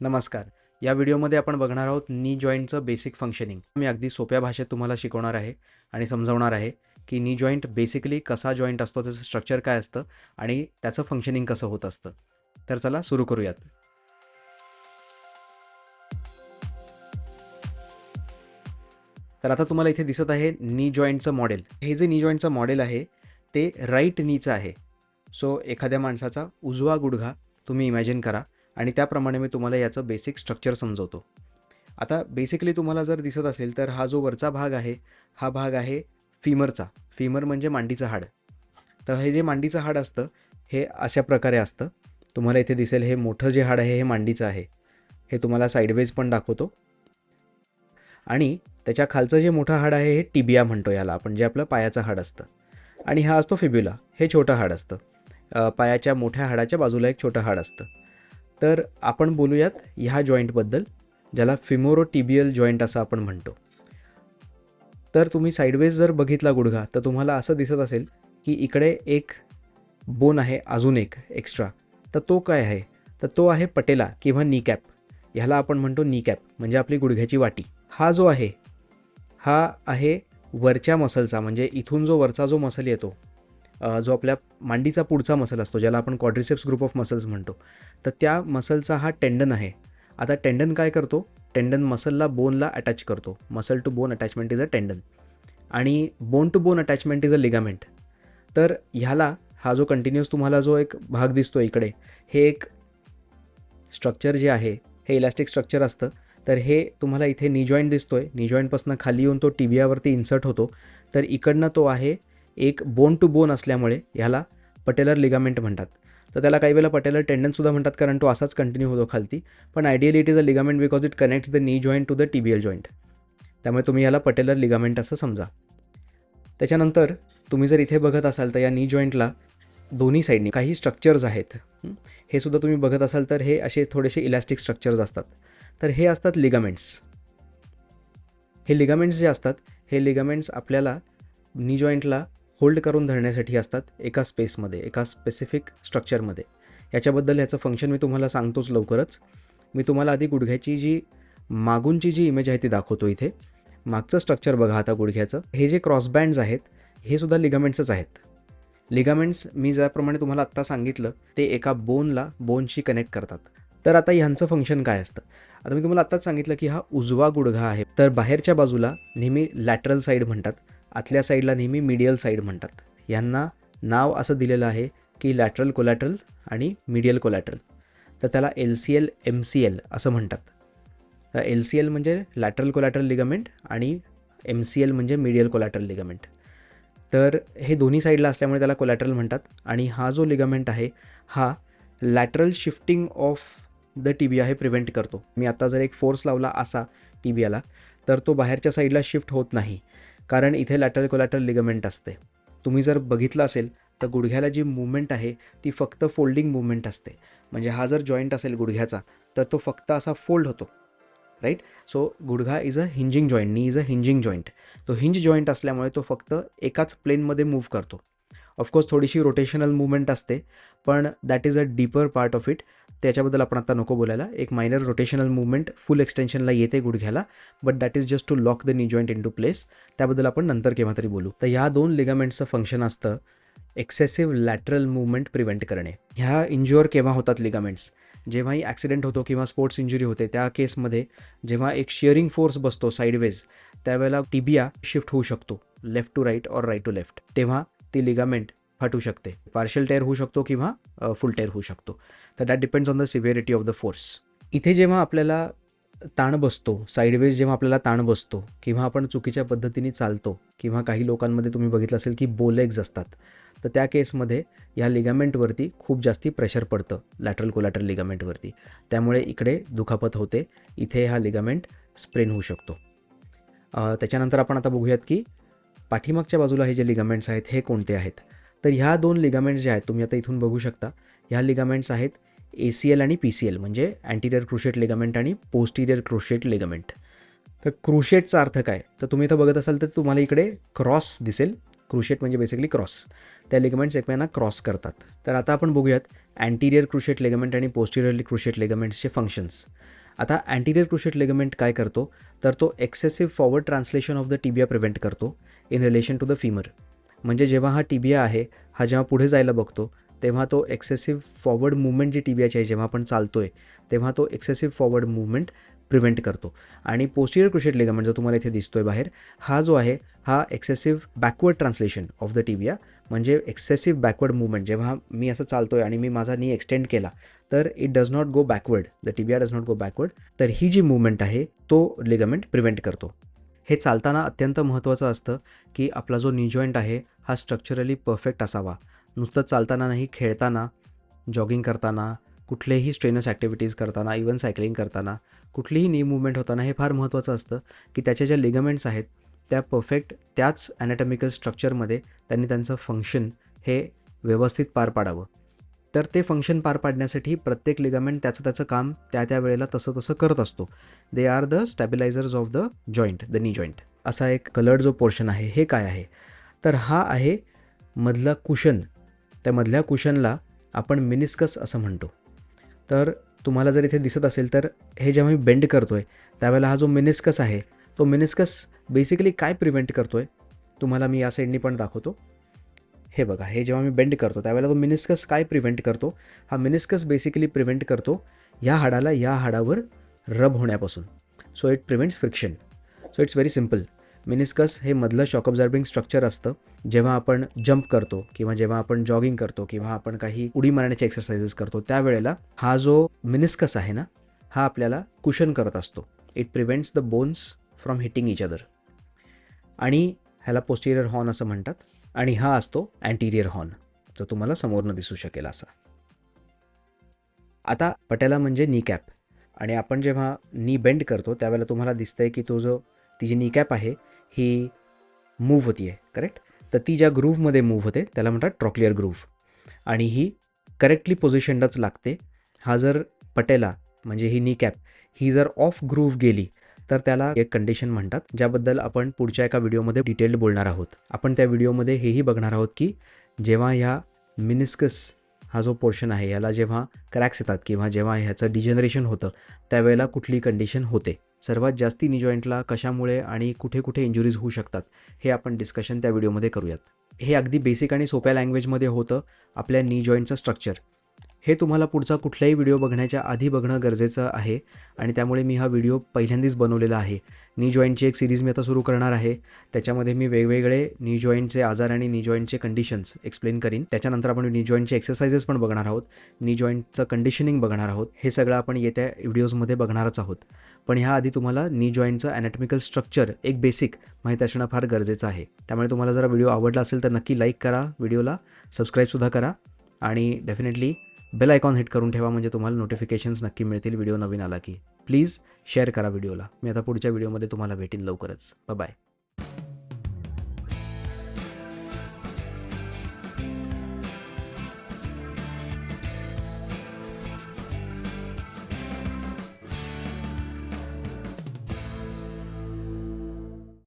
नमस्कार. या व्हिडिओमध्ये आपण बघणार आहोत नी जॉईंटचं बेसिक फंक्शनिंग. मी अगदी सोप्या भाषेत तुम्हाला शिकवणार आहे आणि समजावणार आहे की नी जॉईंट बेसिकली कसा जॉईंट असतो, त्याचं स्ट्रक्चर काय असतं आणि त्याचं फंक्शनिंग कसं होत असतं. तर चला सुरू करूयात. तर आता तुम्हाला इथे दिसत आहे नी जॉईंटचं मॉडेल. हे जे नी जॉईंटचं मॉडेल आहे ते राईट नीचं आहे. सो एखाद्या माणसाचा उजवा गुडघा तुम्ही इमॅजिन करा आणि त्याप्रमाणे मी तुम्हाला याचं बेसिक स्ट्रक्चर समजवतो. आता बेसिकली तुम्हाला जर दिसत असेल तर हा जो वरचा भाग आहे हा भाग आहे फीमरचा. फीमर म्हणजे मांडीचं हाड. तर हे जे मांडीचं हाड असतं हे अशा प्रकारे असतं. तुम्हाला इथे दिसेल हे मोठं जे हाड आहे हे मांडीचं आहे. हे तुम्हाला साईडवेज पण दाखवतो. आणि त्याच्या खालचं जे मोठं हाड आहे हे टिबिया म्हणतो याला आपण, जे आपलं पायाचं हाड असतं. आणि हा असतो फिब्युला, हे छोटं हाड असतं. पायाच्या मोठ्या हाडाच्या बाजूला एक छोटं हाड असतं. तर आपण बोलूयात ह्या जॉईंटबद्दल, ज्याला फिमोरोटिबियल जॉईंट असं आपण म्हणतो. तर तुम्ही साईडवेज जर बघितला गुडघा तर तुम्हाला असं दिसत असेल की इकडे एक बोन आहे, अजून एक एक्स्ट्रा. तर तो काय आहे? तर तो आहे पटेला किंवा नी कॅप. ह्याला आपण म्हणतो नी कॅप, म्हणजे आपली गुडघ्याची वाटी. हा जो आहे हा आहे वरच्या मसलचा, म्हणजे इथून जो वरचा जो मसल येतो, जो आपल्या मांडीचा पुढचा मसल असतो, ज्याला आपण क्वाड्रिसेप्स ग्रुप ऑफ मसल्स म्हणतो. तर त्या मसलचा हा टेंडन आहे. आता टेंडन काय करतो? टेंडन मसलला बोनला अटॅच करतो. Muscle to bone attachment is a tendon. आणि bone to bone attachment is a ligament. तर ह्याला हा जो कंटिन्युअस तुम्हाला जो एक भाग दिसतो इकडे, हे एक स्ट्रक्चर जे आहे हे इलॅस्टिक स्ट्रक्चर असतं. तर हे तुम्हाला इथे नी जॉईंट दिसतोय. नी जॉईंटपासून खाली येऊन तो टिबियावरती इन्सर्ट होतो. तर इकडनं तो आहे एक बोन टू बोन असल्यामुळे ह्याला पटेलर लिगामेंट म्हणतात. तर त्याला काही वेळेला पटेलर टेंडनसुद्धा म्हणतात, कारण तो असाच कंटिन्यू होतो खालती. पण ideally it is a ligament because it connects the knee joint to the tibial joint. त्यामुळे तुम्ही याला पटेलर लिगामेंट असं समजा. त्याच्यानंतर तुम्ही जर इथे बघत असाल तर या नी जॉईंटला दोन्ही साईडनी काही स्ट्रक्चर्स आहेत. हे सुद्धा तुम्ही बघत असाल तर हे असे थोडेसे इलॅस्टिक स्ट्रक्चर्स असतात. तर हे असतात लिगामेंट्स. हे लिगामेंट्स जे असतात हे लिगामेंट्स आपल्याला नी जॉईंटला होल्ड करून धरण्यासाठी असतात एका स्पेसमध्ये, एका स्पेसिफिक स्ट्रक्चरमध्ये. याच्याबद्दल ह्याचं फंक्शन मी तुम्हाला सांगतोच लवकरच. मी तुम्हाला आधी गुडघ्याची जी मागूनची जी इमेज आहे ती दाखवतो. इथे मागचं स्ट्रक्चर बघा आता गुडघ्याचं. हे जे क्रॉसबँड्स आहेत हे सुद्धा लिगामेंट्सच आहेत. लिगामेंट्स मी ज्याप्रमाणे तुम्हाला आत्ता सांगितलं ते एका बोनशी कनेक्ट करतात. तर आता ह्यांचं फंक्शन काय असतं? आता मी तुम्हाला आत्ताच सांगितलं की हा उजवा गुडघा आहे. तर बाहेरच्या बाजूला नेहमी लॅटरल साईड म्हणतात, आतल्या साईडला नेहमी मीडियल साईड म्हणतात. यांना नाव असं दिलेलं आहे की लॅटरल कोलॅटरल आणि मीडियल कोलॅटरल. तर त्याला LCL MCL असं म्हणतात. तर LCL म्हणजे लॅटरल कोलॅटरल लिगामेंट आणि MCL म्हणजे मीडियल कोलॅटरल लिगामेंट. तर हे दोन्ही साईडला असल्यामुळे त्याला कोलॅटरल म्हणतात. आणि हा जो लिगामेंट आहे हा lateral shifting of the tibia हे प्रिव्हेंट करतो. मी आता जर एक फोर्स लावला असा टिबियाला तर तो बाहेरच्या साईडला शिफ्ट होत नाही, कारण इथे लॅटरल कोलॅटरल लिगामेंट असते. तुम्ही जर बघितलं असेल तर गुडघ्याला जी मूवमेंट आहे ती फक्त फोल्डिंग मूवमेंट असते. म्हणजे हा जर जॉईंट असेल गुडघ्याचा तर तो फक्त असा फोल्ड होतो, राईट. सो गुडघा is a hinging joint, knee is a hinging joint. तो हिंज जॉईंट असल्यामुळे तो फक्त एकाच प्लेनमध्ये मूव्ह करतो. ऑफकोर्स थोडीशी रोटेशनल मूवमेंट असते, पण that is a deeper part of it. त्याच्याबद्दल आपण आता नको बोलायला. एक मायनर रोटेशनल मूवमेंट फुल एक्सटेन्शनला येते गुडघ्याला, but that is just to lock the knee joint into place. त्याबद्दल आपण नंतर केव्हा तरी बोलू. तर ह्या दोन लिगामेंट्सचं फंक्शन असतं एक्सेसिव्ह लॅटरल मूवमेंट प्रिव्हेंट करणे. ह्या इंज्युअर केव्हा होतात लिगामेंट्स? जेव्हाही ॲक्सिडेंट होतो किंवा स्पोर्ट्स इंजुरी होते त्या केसमध्ये जेव्हा एक शिअरिंग फोर्स बसतो साईडवेज, त्यावेळेला टिबिया शिफ्ट होऊ शकतो लेफ्ट टू राईट और राईट टू लेफ्ट. तेव्हा ती लिगामेंट फाटू शकते. पार्शियल टेअर होऊ शकतो किंवा फुल टेअर होऊ शकतो. तर that depends on the severity of the force. इथे जेव्हा आपल्याला ताण बसतो, साईडवेज जेव्हा आपल्याला ताण बसतो किंवा आपण चुकीच्या पद्धतीने चालतो किंवा काही लोकांमध्ये तुम्ही बघितलं असेल की बोलेग्स असतात, तर त्या केसमध्ये या लिगामेंटवरती खूप जास्ती प्रेशर पडतं, लॅटरल कोलॅटरल लिगामेंटवरती. त्यामुळे इकडे दुखापत होते. इथे हा लिगामेंट स्प्रेन होऊ शकतो. त्याच्यानंतर आपण आता बघूयात की पाठीमागच्या बाजूला हे जे लिगामेंट्स आहेत हे कोणते आहेत. तर ह्या दोन लिगामेंट्स जे आहेत तुम्ही आता इथून बघू शकता, ह्या लिगामेंट्स आहेत ACL आणि PCL, म्हणजे अँटिरियर क्रुशिएट लिगामेंट आणि पोस्टिरियर क्रुशिएट लिगामेंट. तर क्रुशिएटचा अर्थ काय? तर तुम्ही इथं बघत असाल तर तुम्हाला इकडे क्रॉस दिसेल. क्रुशेट म्हणजे बेसिकली क्रॉस. त्या लिगमेंट्स एकमेकांना क्रॉस करतात. तर आता आपण बघूयात अँटिरियर क्रुशेट लिगमेंट आणि पोस्टिरियर क्रुशेट लिगमेंट्सचे फंक्शन्स. आता अँटिरियर क्रुशेट लिगमेंट काय करतो, तर तो excessive forward translation of the tibia prevent करतो in relation to the femur. म्हणजे जेव्हा हा टिबिया आहे, हा जेव्हा पुढे जायला बघतो तेव्हा तो एक्सेसिव्ह फॉरवर्ड मुवमेंट जी टिबियाची आहे, जेव्हा आपण चालतोय तेव्हा तो एक्सेसिव्ह फॉरवर्ड मुवमेंट प्रिव्हेंट करतो. आणि पोस्टिरियर क्रुशेट लिगामेंट जो तुम्हाला इथे दिसतोय बाहेर, हा जो आहे हा excessive backward translation of the tibia, म्हणजे एक्सेसिव्ह बॅकवर्ड मुवमेंट. जेव्हा मी असं चालतोय आणि मी माझा नी एक्सटेंड केला तर it does not go backward, the tibia does not go backward. तर ही जी मुवमेंट आहे तो लिगामेंट प्रिव्हेंट करतो. हे चालताना अत्यंत महत्त्वाचं असतं की आपला जो नी जॉईंट आहे हा स्ट्रक्चरली परफेक्ट असावा. नुसतं चालताना नाही, खेळताना, जॉगिंग करताना, कुठलेही स्ट्रेनस ॲक्टिव्हिटीज करताना, इवन सायकलिंग करताना, कुठलीही नी मुवमेंट होताना हे फार महत्त्वाचं असतं की त्याच्या ज्या लिगामेंट्स आहेत त्या परफेक्ट त्याच ॲनाटॉमिकल स्ट्रक्चरमध्ये त्यांनी त्यांचं फंक्शन हे व्यवस्थित पार पाडावं. तर ते फंक्शन पार पाडण्यासाठी प्रत्येक लिगामेंट त्याचं काम त्या वेळेला तसं करत असतो. They are the stabilisers of the joint, the knee joint. असा एक कलर्ड जो पोर्शन आहे हे काय आहे, तर हा आहे मधला कुशन. त्या मधल्या कुशनला आपण मिनिस्कस असं म्हणतो. तर तुम्हाला जर इथे दिसत असेल तर हे जेव्हा मी बेंड करतोय त्यावेळेला हा जो मिनिस्कस आहे तो मिनिस्कस बेसिकली काय प्रिव्हेंट करतोय, तुम्हाला मी या साईडनी पण दाखवतो. हे बघा, हे जेव्हा मी बेंड करतो त्यावेळेला तो मिनिस्कस काय प्रिव्हेंट करतो, हा मिनिस्कस बेसिकली प्रिव्हेंट करतो या हाडाला या हाडावर रब होण्यापासून. So it prevents friction. So it's very simple. Meniscus हे मधलं शॉक ऑब्झर्बिंग स्ट्रक्चर असतं. जेव्हा आपण जंप करतो किंवा जेव्हा आपण जॉगिंग करतो किंवा आपण काही उडी मारण्याचे एक्सरसाइजेस करतो त्यावेळेला हा जो मिनिस्कस आहे ना, हा आपल्याला कुशन करत असतो. It prevents the bones from hitting each other. आणि ह्याला पोस्टिरियर हॉर्न असं म्हणतात. आणि हा असतो अँटिरियर हॉर्न, जो तुम्हाला समोरनं दिसू शकेल असा. आता पटेला म्हणजे नी कॅप. आणि आपण जेव्हा नी बेंड करतो त्यावेळेला तुम्हाला दिसतंय की ती जी नी कॅप आहे ही मूव्ह होती आहे, करेक्ट. तर ती ज्या ग्रूव्हमध्ये मूव्ह होते त्याला म्हणतात ट्रॉक्लिअर ग्रूव्ह. आणि ही करेक्टली पोझिशनडच लागते. हा जर पटेला म्हणजे ही नी कॅप ही जर ऑफ ग्रूव्ह गेली तर त्याला एक कंडिशन म्हणतात, ज्याबद्दल आपण पुढच्या एका व्हिडिओमध्ये डिटेल्ड बोलणार आहोत. आपण त्या व्हिडिओमध्ये हेही बघणार आहोत की जेव्हा ह्या मिनिस्कस हा जो पोर्शन आहे याला जेव्हा क्रॅक्स येतात किंवा जेव्हा ह्याचं डिजनरेशन होतं त्यावेळेला कुठली कंडिशन होते, सर्वात जास्ती नी जॉईंटला कशामुळे आणि कुठे कुठे इंजुरीज होऊ शकतात, हे आपण डिस्कशन त्या व्हिडिओमध्ये करूयात. हे अगदी बेसिक आणि सोप्या लँग्वेजमध्ये होतं आपल्या नी जॉईंटचं स्ट्रक्चर. हे तुम्हाला पुढचा कुठलाही व्हिडिओ बघण्याच्या आधी बघणं गरजेचं आहे आणि त्यामुळे मी हा व्हिडिओ पहिल्यांदाच बनवलेला आहे. नी जॉईंटची एक सिरीज मी आता सुरू करणार आहे. त्याच्यामध्ये मी वेगवेगळे नी जॉईंटचे आजार आणि नी जॉईंटचे कंडिशन्स एक्सप्लेन करीन. त्याच्यानंतर आपण नी जॉईंटचे एक्सरसाइजेस पण बघणार आहोत, नी जॉईंटचं कंडिशनिंग बघणार आहोत. हे सगळं आपण येत्या व्हिडिओजमध्ये बघणारच आहोत. पण ह्याआधी तुम्हाला नी जॉईंटचं ॲनाटॉमिकल स्ट्रक्चर एक बेसिक माहीत असणं फार गरजेचं आहे. त्यामुळे तुम्हाला जरा व्हिडिओ आवडला असेल तर नक्की लाईक करा, व्हिडिओला सबस्क्राईबसुद्धा करा आणि डेफिनेटली बेल आयकॉन हिट करून ठेवा, म्हणजे तुम्हाला नोटिफिकेशन्स नक्की मिळतील व्हिडिओ नवीन आला की. प्लीज शेअर करा व्हिडिओला. मी आता पुढच्या व्हिडिओमध्ये तुम्हाला भेटीन लवकरच. बाय.